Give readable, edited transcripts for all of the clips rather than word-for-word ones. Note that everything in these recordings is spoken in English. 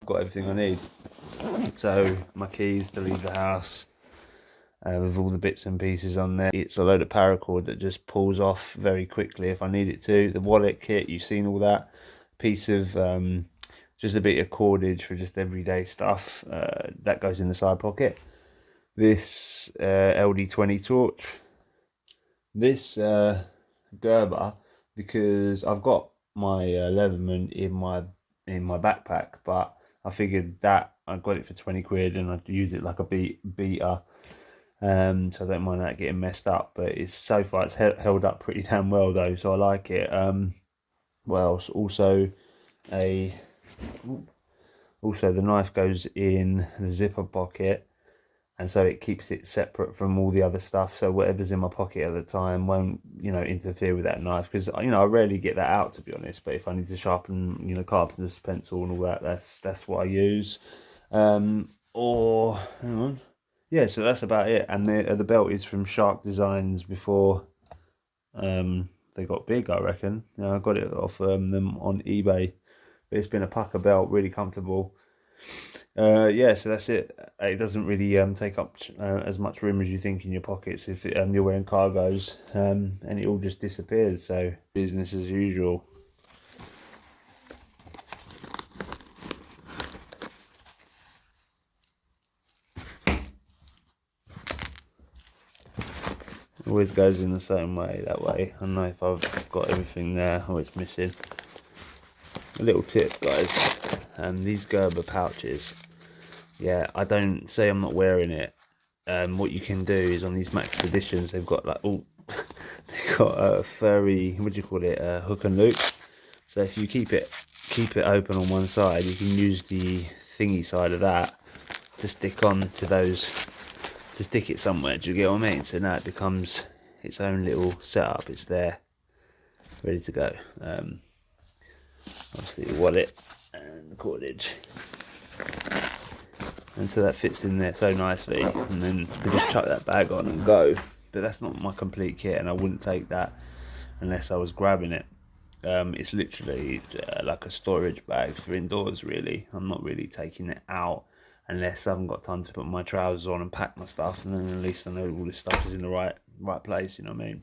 got everything I need. So my keys to leave the house, with all the bits and pieces on there. It's a load of paracord that just pulls off very quickly if I need it to. The wallet kit, you've seen all that. Piece of just a bit of cordage for just everyday stuff, that goes in the side pocket. This LD20 torch, this Gerber, because I've got my Leatherman in my backpack, but I figured that I got it for 20 quid and I'd use it like a beater, so I don't mind that getting messed up. But it's so far it's held up pretty damn well though, so I like it. Well, also the knife goes in the zipper pocket, and so it keeps it separate from all the other stuff, so whatever's in my pocket at the time won't, you know, interfere with that knife, because, you know, I rarely get that out, to be honest. But if I need to sharpen, you know, carpenter's pencil and all that, that's what I use. Or hang on, yeah, so that's about it. And the belt is from Shark Designs before they got big, I reckon. You know, I got it off them on eBay, but it's been a pucker belt, really comfortable. Yeah, so that's it. It doesn't really take up as much room as you think in your pockets if you're wearing cargos, and it all just disappears. So business as usual. Always goes in the same way. That way I know if I've got everything there or it's missing. A little tip, guys, these Gerber pouches, yeah, I don't say I'm not wearing it. What you can do is on these max editions, they've got like, oh, they've got a furry, what do you call it, hook and loop. So if you keep it open on one side, you can use the thingy side of that to stick on to those, to stick it somewhere. Do you get what I mean? So now it becomes its own little setup. It's there, ready to go. Obviously the wallet and the cordage, and so that fits in there so nicely, and then you just chuck that bag on and go. But that's not my complete kit, and I wouldn't take that unless I was grabbing it. It's literally like a storage bag for indoors, really. I'm not really taking it out unless I haven't got time to put my trousers on and pack my stuff, and then at least I know all this stuff is in the right place, you know what I mean?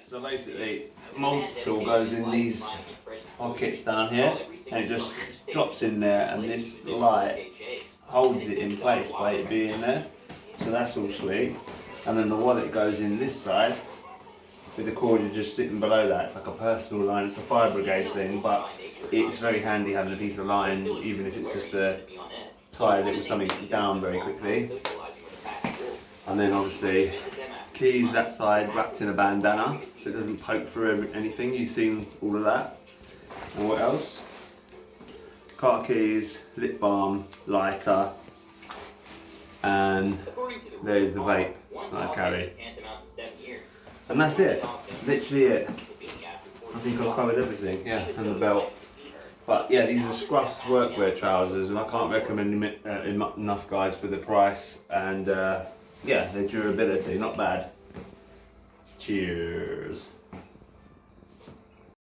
So basically, multi-tool goes in these pockets down here, and it just drops in there, and this light holds it in place by it being there. So that's all sweet. And then the wallet goes in this side, with the cord just sitting below that. It's like a personal line, it's a fire brigade thing, but it's very handy having a piece of line, even if it's just to tie a little something down very quickly. And then obviously, keys that side wrapped in a bandana, so it doesn't poke through anything. You've seen all of that. And what else? Car keys, lip balm, lighter, and there's the vape that I carry. And that's it, literally it. I think I've covered everything, yeah, and the belt. But yeah, these are Scruff's workwear trousers, and I can't recommend them enough, guys, for the price. And yeah, their durability, not bad. Cheers.